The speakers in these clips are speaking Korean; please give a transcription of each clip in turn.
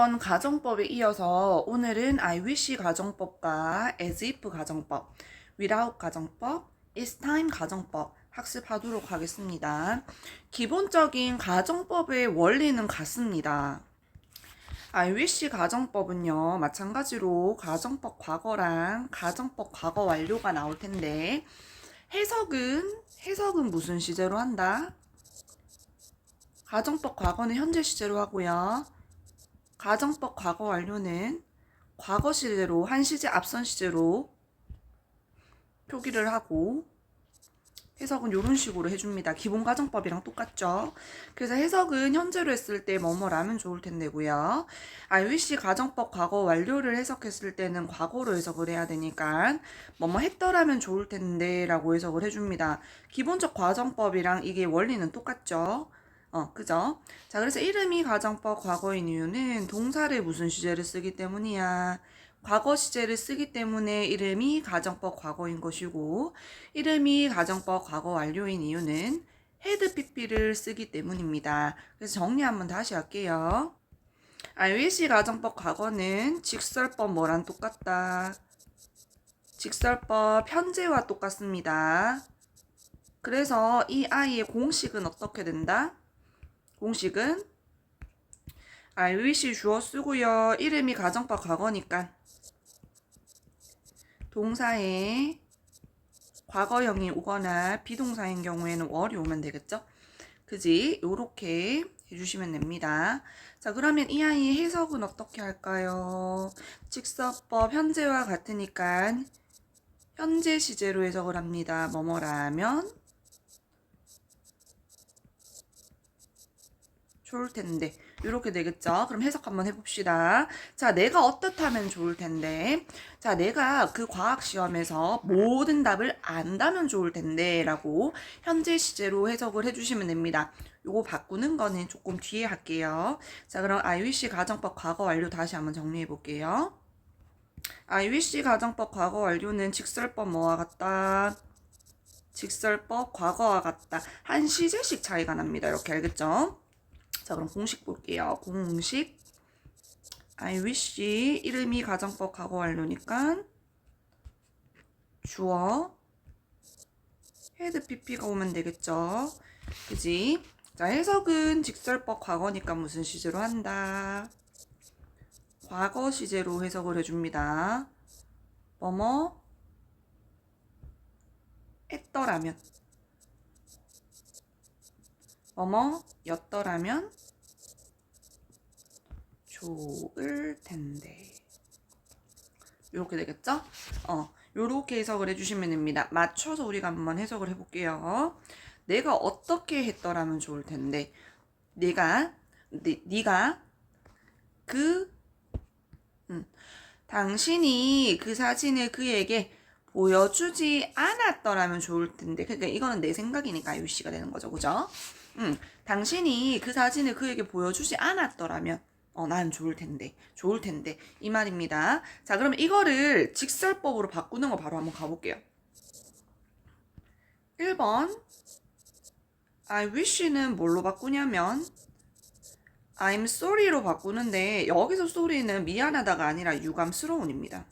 이번 가정법에 이어서 오늘은 I wish 가정법과 as if 가정법, without 가정법, it's time 가정법 학습하도록 하겠습니다. 기본적인 가정법의 원리는 같습니다. I wish 가정법은요, 마찬가지로 가정법 과거랑 가정법 과거 완료가 나올 텐데, 해석은 무슨 시제로 한다? 가정법 과거는 현재 시제로 하고요. 가정법 과거 완료는 과거 시제로, 한 시제 앞선 시제로 표기를 하고, 해석은 이런 식으로 해줍니다. 기본 가정법이랑 똑같죠. 그래서 해석은 현재로 했을 때 뭐뭐라면 좋을 텐데고요. I wish 가정법 과거 완료를 해석했을 때는 과거로 해석을 해야 되니까 뭐뭐 했더라면 좋을 텐데 라고 해석을 해줍니다. 기본적 가정법이랑 이게 원리는 똑같죠. 그죠? 자, 그래서 이름이 가정법 과거인 이유는 동사를 무슨 시제를 쓰기 때문이야. 과거 시제를 쓰기 때문에 이름이 가정법 과거인 것이고, 이름이 가정법 과거 완료인 이유는 had pp를 쓰기 때문입니다. 그래서 정리 한번 다시 할게요. I wish 가정법 과거는 직설법 뭐랑 똑같다. 직설법 현재와 똑같습니다. 그래서 이 아이의 공식은 어떻게 된다? 공식은 I wish 주어 쓰고요. 이름이 가정법 과거니까 동사에 과거형이 오거나 비동사인 경우에는 월이 오면 되겠죠? 그지? 요렇게 해주시면 됩니다. 자, 그러면 이 아이의 해석은 어떻게 할까요? 직설법 현재와 같으니까 현재 시제로 해석을 합니다. 뭐뭐라면 좋을 텐데 이렇게 되겠죠. 그럼 해석 한번 해봅시다. 자, 내가 어떻다면 좋을 텐데, 자, 내가 그 과학 시험에서 모든 답을 안다면 좋을 텐데 라고 현재 시제로 해석을 해주시면 됩니다. 요거 바꾸는 거는 조금 뒤에 할게요. 자, 그럼 I wish 가정법 과거 완료 다시 한번 정리해 볼게요. I wish 가정법 과거 완료는 직설법 뭐와 같다? 직설법 과거와 같다. 한 시제씩 차이가 납니다. 이렇게 알겠죠? 자, 그럼 공식 볼게요. 공식 I wish 이름이 가정법 과거 완료니까 주어 had pp가 오면 되겠죠. 그지? 자, 해석은 직설법 과거니까 무슨 시제로 한다? 과거 시제로 해석을 해줍니다. 뭐뭐 했더라면 뭐뭐 였더라면 좋을 텐데. 이렇게 되겠죠? 요렇게 해석을 해주시면 됩니다. 맞춰서 우리가 한번 해석을 해볼게요. 내가 어떻게 했더라면 좋을 텐데. 네가 그 당신이 그 사진을 그에게 보여주지 않았더라면 좋을 텐데. 그러니까 이거는 내 생각이니까 유씨가 되는 거죠. 그죠? 당신이 그 사진을 그에게 보여주지 않았더라면 난 좋을 텐데 이 말입니다. 자, 그러면 이거를 직설법으로 바꾸는 거 바로 한번 가볼게요. 1번 I wish는 뭘로 바꾸냐면 I'm sorry로 바꾸는데 여기서 sorry는 미안하다가 아니라 유감스러운입니다.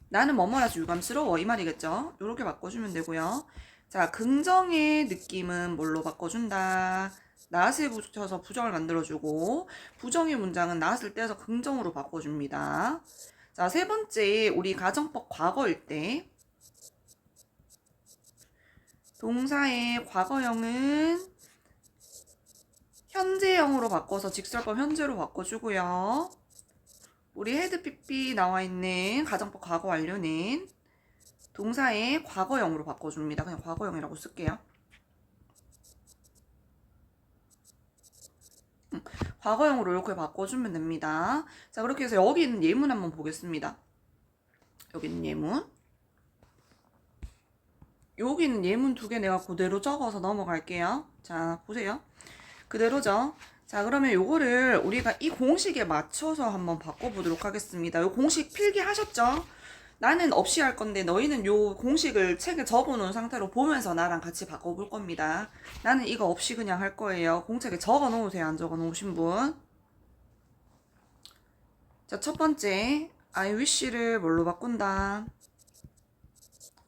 나는 뭐뭐라서 유감스러워 이 말이겠죠. 이렇게 바꿔주면 되고요. 자, 긍정의 느낌은 뭘로 바꿔준다. not을 붙여서 부정을 만들어주고, 부정의 문장은 not을 떼서 긍정으로 바꿔줍니다. 자, 세 번째, 우리 가정법 과거일 때 동사의 과거형은 현재형으로 바꿔서 직설법 현재로 바꿔주고요. 우리 had pp 나와 있는 가정법 과거 완료는 동사의 과거형으로 바꿔줍니다. 그냥 과거형이라고 쓸게요. 과거형으로 이렇게 바꿔주면 됩니다. 자, 그렇게 해서 여기 있는 예문 한번 보겠습니다. 여기 있는 예문. 여기 있는 예문 두 개 내가 그대로 적어서 넘어갈게요. 자, 보세요. 그대로죠. 자, 그러면 요거를 우리가 이 공식에 맞춰서 한번 바꿔보도록 하겠습니다. 요 공식 필기하셨죠? 나는 없이 할 건데 너희는 요 공식을 책에 적어놓은 상태로 보면서 나랑 같이 바꿔볼 겁니다. 나는 이거 없이 그냥 할 거예요. 공책에 적어놓으세요. 안 적어놓으신 분. 자, 첫 번째 I wish를 뭘로 바꾼다?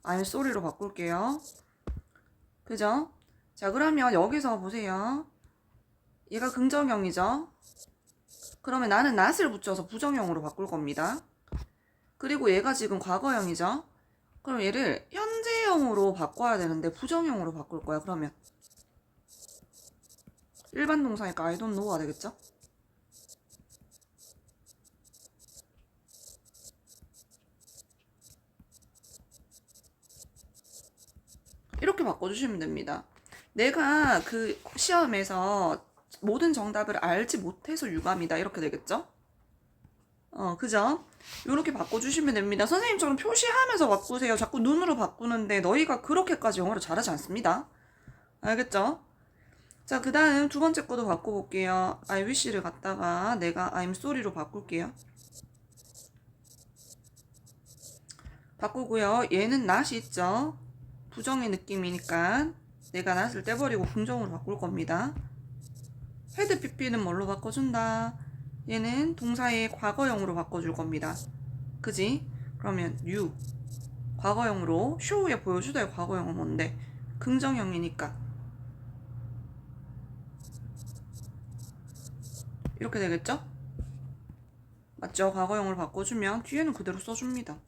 I'm sorry로 바꿀게요. 그죠? 자, 그러면 여기서 보세요. 얘가 긍정형이죠? 그러면 나는 not을 붙여서 부정형으로 바꿀 겁니다. 그리고 얘가 지금 과거형이죠? 그럼 얘를 현재형으로 바꿔야 되는데 부정형으로 바꿀 거야. 그러면 일반 동사니까 I don't know가 되겠죠? 이렇게 바꿔주시면 됩니다. 내가 그 시험에서 모든 정답을 알지 못해서 유감이다. 이렇게 되겠죠? 그죠? 이렇게 바꿔주시면 됩니다. 선생님처럼 표시하면서 바꾸세요. 자꾸 눈으로 바꾸는데 너희가 그렇게까지 영어를 잘하지 않습니다. 알겠죠? 자, 그 다음 두 번째 거도 바꿔볼게요. I wish를 갖다가 내가 I'm sorry로 바꿀게요. 바꾸고요. 얘는 not이 있죠? 부정의 느낌이니까 내가 not을 떼버리고 긍정으로 바꿀 겁니다. had pp는 뭘로 바꿔준다? 얘는 동사의 과거형으로 바꿔줄 겁니다. 그지? 그러면 you 과거형으로 show에 보여주다의 과거형은 뭔데? 긍정형이니까 이렇게 되겠죠? 맞죠? 과거형으로 바꿔주면 뒤에는 그대로 써줍니다.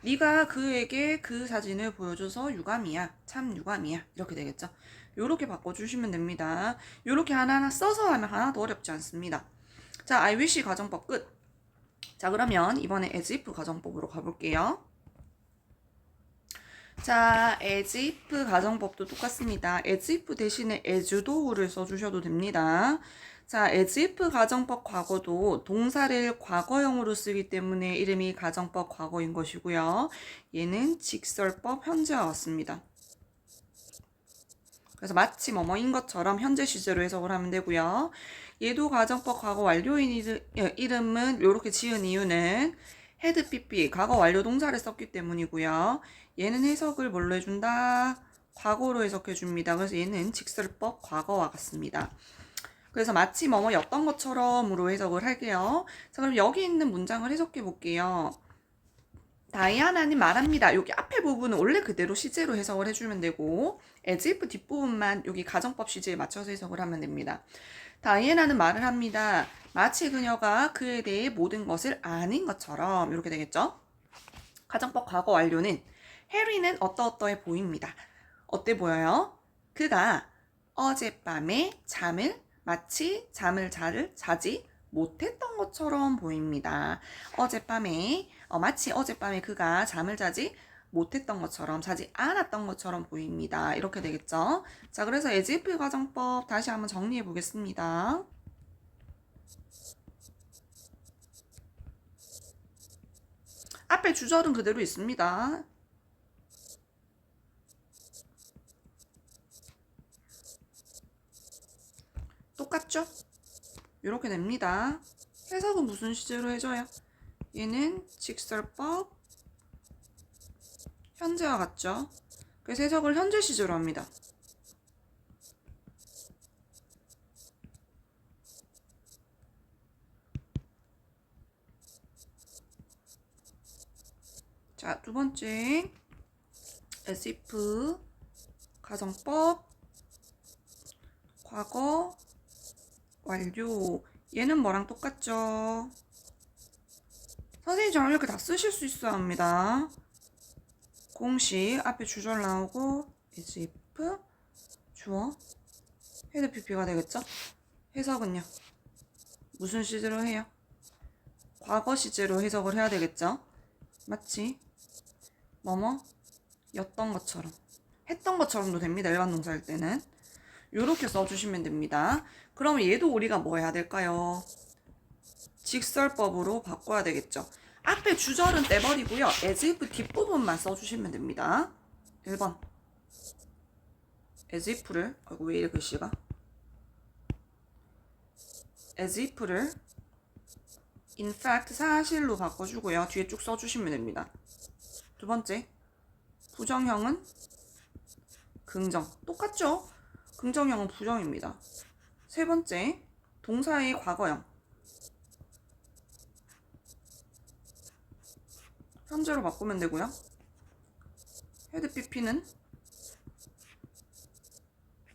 네가 그에게 그 사진을 보여줘서 유감이야. 참 유감이야. 이렇게 되겠죠? 요렇게 바꿔주시면 됩니다. 요렇게 하나하나 써서 하면 하나도 어렵지 않습니다. 자, I wish 가정법 끝. 자, 그러면 이번에 as if 가정법으로 가볼게요. 자, as if 가정법도 똑같습니다. as if 대신에 as do를 써주셔도 됩니다. 자, as if 가정법 과거도 동사를 과거형으로 쓰기 때문에 이름이 가정법 과거인 것이고요. 얘는 직설법 현재와 같습니다. 그래서 마치 뭐뭐인 것처럼 현재 시제로 해석을 하면 되고요. 얘도 가정법 과거 완료인 이름은 이렇게 지은 이유는 had pp 과거 완료 동사를 썼기 때문이고요. 얘는 해석을 뭘로 해준다? 과거로 해석해 줍니다. 그래서 얘는 직설법 과거와 같습니다. 그래서 마치 뭐뭐였던 것처럼으로 해석을 할게요. 자, 그럼 여기 있는 문장을 해석해 볼게요. 다이아나는 말합니다. 여기 앞에 부분은 원래 그대로 시제로 해석을 해주면 되고 as if 뒷부분만 여기 가정법 시제에 맞춰서 해석을 하면 됩니다. 다이애나는 말을 합니다. 마치 그녀가 그에 대해 모든 것을 아는 것처럼 이렇게 되겠죠? 가정법 과거 완료는 해리는 어떠어떠해 보입니다. 어때 보여요? 그가 어젯밤에 마치 잠을 자지 못했던 것처럼 보입니다. 마치 어젯밤에 그가 잠을 자지 못했던 것처럼, 자지 않았던 것처럼 보입니다. 이렇게 되겠죠? 자, 그래서 as if 가정법 다시 한번 정리해 보겠습니다. 앞에 주절은 그대로 있습니다. 똑같죠? 이렇게 됩니다. 해석은 무슨 시제로 해줘요? 얘는 직설법 현재와 같죠? 그래서 해석을 현재 시제로 합니다. 자, 두 번째 as if 가정법 과거 완료. 얘는 뭐랑 똑같죠? 선생님처럼 이렇게 다 쓰실 수 있어야 합니다. 공식 앞에 주절 나오고 as if 주어 헤드 pp가 되겠죠? 해석은요? 무슨 시제로 해요? 과거 시제로 해석을 해야 되겠죠? 마치 뭐뭐 였던 것처럼 했던 것처럼도 됩니다. 일반 동사일 때는 이렇게 써주시면 됩니다. 그러면 얘도 우리가 뭐 해야 될까요? 직설법으로 바꿔야 되겠죠. 앞에 주절은 떼버리고요. as if 뒷부분만 써주시면 됩니다. 1번 as if를 아이고 왜 이래 글씨가 as if를 in fact 사실로 바꿔주고요. 뒤에 쭉 써주시면 됩니다. 두 번째 부정형은 긍정. 똑같죠? 긍정형은 부정입니다. 세 번째, 동사의 과거형. 현재로 바꾸면 되고요. had pp는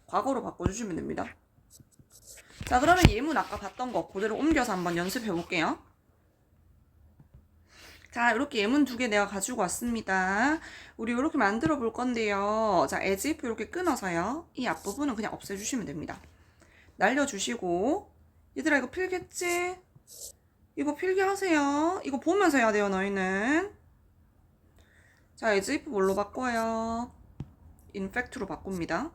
과거로 바꿔주시면 됩니다. 자, 그러면 예문 아까 봤던 거 그대로 옮겨서 한번 연습해 볼게요. 자, 이렇게 예문 두 개 내가 가지고 왔습니다. 우리 이렇게 만들어 볼 건데요. 자, as if 이렇게 끊어서요. 이 앞부분은 그냥 없애주시면 됩니다. 날려주시고, 얘들아 이거 필겠지? 이거 필기 하세요. 이거 보면서 해야 돼요, 너희는. 자, as if 뭘로 바꿔요? in fact로 바꿉니다.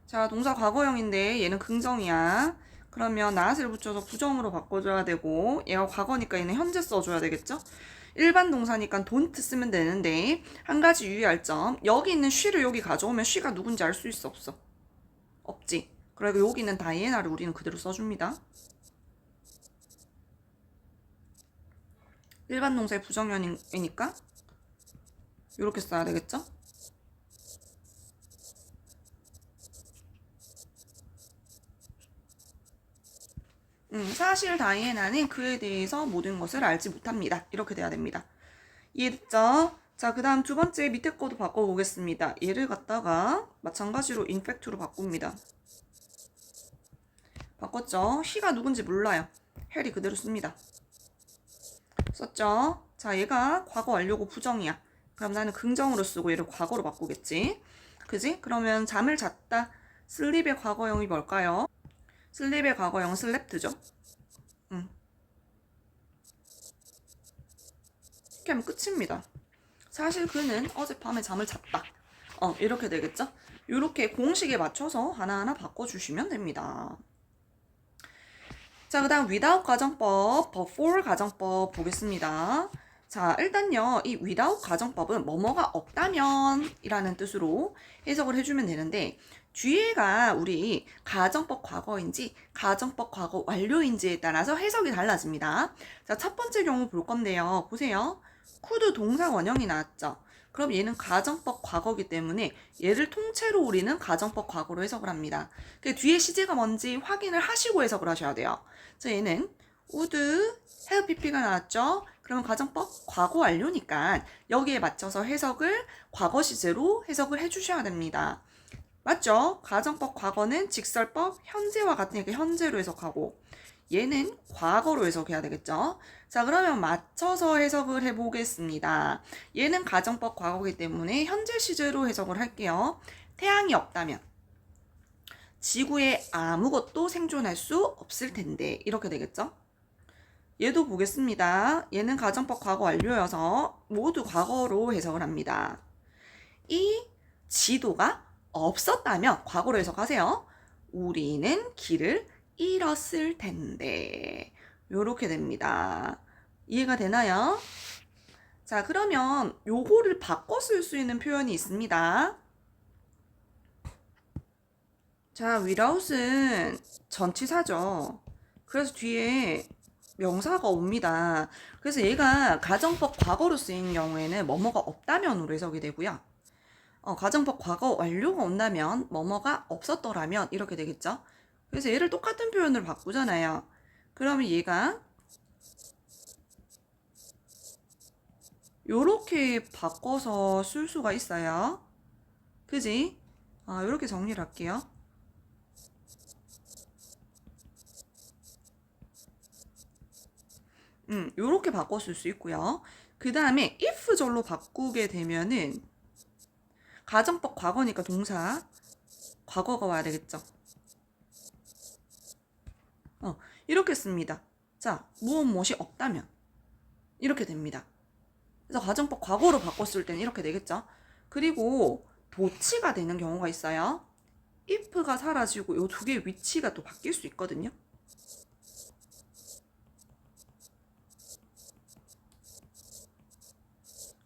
자, 동사 과거형인데 얘는 긍정이야. 그러면 not을 붙여서 부정으로 바꿔줘야 되고, 얘가 과거니까 얘는 현재 써줘야 되겠죠? 일반 동사니까 don't 쓰면 되는데, 한 가지 유의할 점. 여기 있는 she를 여기 가져오면 she가 누군지 알 수 있어, 없어? 없지. 그리고 여기 있는 다이애나를 우리는 그대로 써줍니다. 일반 동사의 부정형이니까 이렇게 써야 되겠죠? 사실 다이애나는 그에 대해서 모든 것을 알지 못합니다. 이렇게 돼야 됩니다. 이해됐죠? 자, 그 다음 두 번째 밑에 거도 바꿔보겠습니다. 얘를 갖다가 마찬가지로 인팩트로 바꿉니다. 바꿨죠? he가 누군지 몰라요. 헬이 그대로 씁니다. 썼죠? 자, 얘가 과거 완료고 부정이야. 그럼 나는 긍정으로 쓰고 얘를 과거로 바꾸겠지? 그지? 그러면 잠을 잤다. 슬립의 과거형이 뭘까요? 슬립의 과거형 슬랩트죠? 이렇게 하면 끝입니다. 사실 그는 어젯밤에 잠을 잤다. 이렇게 되겠죠? 이렇게 공식에 맞춰서 하나하나 바꿔주시면 됩니다. 자, 그 다음 without 가정법, before 가정법 보겠습니다. 자, 일단요, 이 without 가정법은 뭐뭐가 없다면 이라는 뜻으로 해석을 해주면 되는데, 뒤에가 우리 가정법 과거인지 가정법 과거 완료인지에 따라서 해석이 달라집니다. 자, 첫 번째 경우 볼 건데요. 보세요. could 동사 원형이 나왔죠. 그럼 얘는 가정법 과거이기 때문에 얘를 통째로 우리는 가정법 과거로 해석을 합니다. 그 뒤에 시제가 뭔지 확인을 하시고 해석을 하셔야 돼요. 자, 얘는 would have pp가 나왔죠. 그러면 가정법 과거 완료니까 여기에 맞춰서 해석을 과거 시제로 해석을 해주셔야 됩니다. 맞죠? 가정법 과거는 직설법 현재와 같으니까 현재로 해석하고 얘는 과거로 해석해야 되겠죠? 자, 그러면 맞춰서 해석을 해보겠습니다. 얘는 가정법 과거이기 때문에 현재 시제로 해석을 할게요. 태양이 없다면 지구에 아무것도 생존할 수 없을 텐데 이렇게 되겠죠? 얘도 보겠습니다. 얘는 가정법 과거 완료여서 모두 과거로 해석을 합니다. 이 지도가 없었다면 과거로 해석하세요. 우리는 길을 잃었을 텐데 요렇게 됩니다. 이해가 되나요? 자, 그러면 요거를 바꿔 쓸 수 있는 표현이 있습니다. 자, without은 전치사죠. 그래서 뒤에 명사가 옵니다. 그래서 얘가 가정법 과거로 쓰인 경우에는 뭐뭐가 없다면으로 해석이 되고요. 가정법 과거 완료가 온다면 뭐뭐가 없었더라면 이렇게 되겠죠. 그래서 얘를 똑같은 표현으로 바꾸잖아요. 그러면 얘가 요렇게 바꿔서 쓸 수가 있어요. 그지? 요렇게 정리를 할게요. 요렇게 바꿔 쓸 수 있고요. 그 다음에 if 절로 바꾸게 되면은 가정법 과거니까 동사 과거가 와야 되겠죠. 이렇게 씁니다. 자, 무엇이 없다면 이렇게 됩니다. 그래서 가정법 과거로 바꿨을 때는 이렇게 되겠죠. 그리고 도치가 되는 경우가 있어요. if가 사라지고 이 두 개의 위치가 또 바뀔 수 있거든요.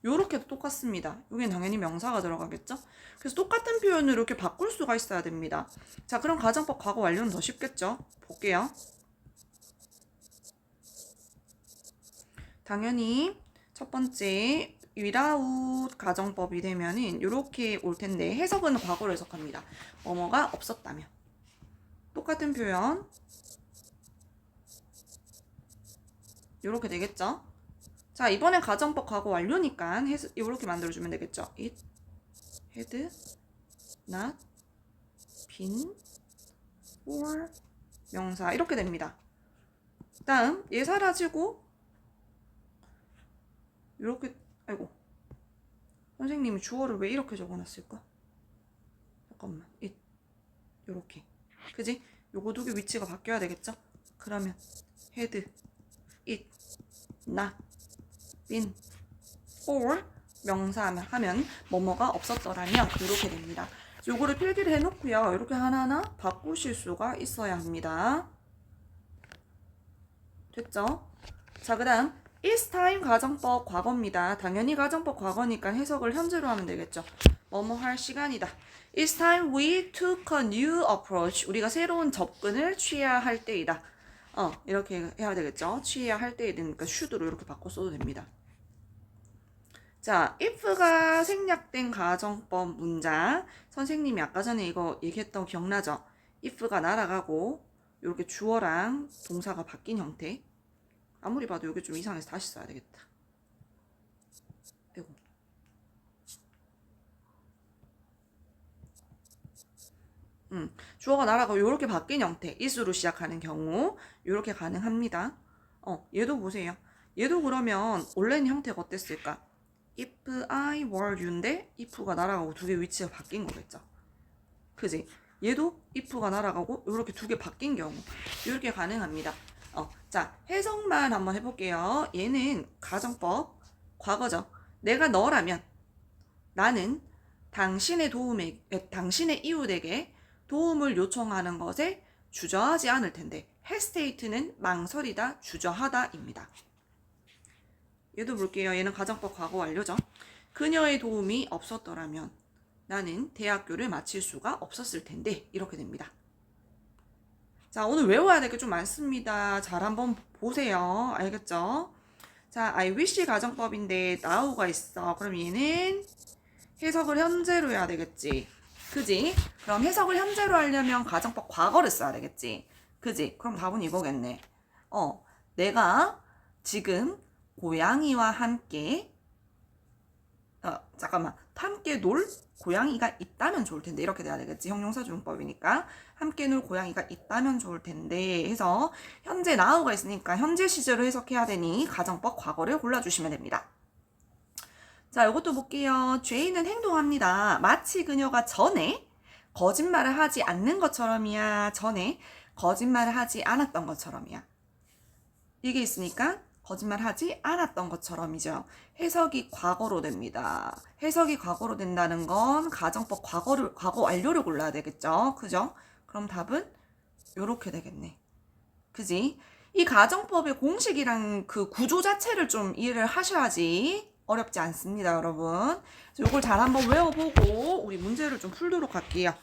요렇게도 똑같습니다. 여기는 당연히 명사가 들어가겠죠? 그래서 똑같은 표현을 이렇게 바꿀 수가 있어야 됩니다. 자, 그럼 가정법 과거 완료는 더 쉽겠죠? 볼게요. 당연히 첫 번째 without 가정법이 되면은 이렇게 올 텐데 해석은 과거로 해석합니다. 뭐뭐가 없었다면. 똑같은 표현 이렇게 되겠죠? 자, 이번엔 가정법 과거 완료니까 이렇게 만들어주면 되겠죠? It had not been for 명사 이렇게 됩니다. 다음 얘 사라지고 이렇게 아이고 선생님이 주어를 왜 이렇게 적어놨을까? 잠깐만 it 요렇게 그지? 요거 두 개 위치가 바뀌어야 되겠죠? 그러면 had it not been for 명사 하면 뭐뭐가 없었더라면 이렇게 됩니다. 요거를 필기를 해놓고요. 이렇게 하나하나 바꾸실 수가 있어야 합니다. 됐죠? 자, 그 다음 It's time 가정법 과거입니다. 당연히 가정법 과거니까 해석을 현재로 하면 되겠죠. 뭐뭐 할 시간이다. It's time we took a new approach. 우리가 새로운 접근을 취해야 할 때이다. 이렇게 해야 되겠죠. 취해야 할 때에 되니까 should로 이렇게 바꿔 써도 됩니다. 자, if가 생략된 가정법 문장. 선생님이 아까 전에 이거 얘기했던 거 기억나죠? if가 날아가고 이렇게 주어랑 동사가 바뀐 형태. 아무리 봐도 여기 좀 이상해서 다시 써야 되겠다. 아이고. 주어가 날아가고 이렇게 바뀐 형태. is로 시작하는 경우 이렇게 가능합니다. 얘도 보세요. 얘도 그러면 원래는 형태가 어땠을까? If I were you인데 if가 날아가고 두 개 위치가 바뀐 거겠죠. 그지? 얘도 if가 날아가고 이렇게 두 개 바뀐 경우 이렇게 가능합니다. 자, 해석만 한번 해볼게요. 얘는 가정법 과거죠. 내가 너라면 나는 당신의 이웃에게 도움을 요청하는 것에 주저하지 않을 텐데 hesitate는 망설이다, 주저하다입니다. 얘도 볼게요. 얘는 가정법 과거 완료죠. 그녀의 도움이 없었더라면 나는 대학교를 마칠 수가 없었을 텐데 이렇게 됩니다. 자, 오늘 외워야 될 게 좀 많습니다. 잘 한번 보세요. 알겠죠? 자, I wish 가정법인데 now가 있어. 그럼 얘는 해석을 현재로 해야 되겠지. 그지? 그럼 해석을 현재로 하려면 가정법 과거를 써야 되겠지. 그지? 그럼 답은 이거겠네. 내가 지금 고양이와 함께 함께 놀 고양이가 있다면 좋을 텐데 이렇게 돼야 되겠지. 형용사 주용법이니까 함께 놀 고양이가 있다면 좋을 텐데 해서 현재 now가 있으니까 현재 시제로 해석해야 되니 가정법 과거를 골라주시면 됩니다. 자, 이것도 볼게요. J는 행동합니다. 마치 그녀가 전에 거짓말을 하지 않는 것처럼이야. 전에 거짓말을 하지 않았던 것처럼이야. 이게 있으니까 거짓말하지 않았던 것처럼이죠. 해석이 과거로 됩니다. 해석이 과거로 된다는 건 가정법 과거 완료를 골라야 되겠죠. 그죠? 그럼 답은 요렇게 되겠네. 그지? 이 가정법의 공식이랑 그 구조 자체를 좀 이해를 하셔야지 어렵지 않습니다, 여러분. 이걸 잘 한번 외워보고 우리 문제를 좀 풀도록 할게요.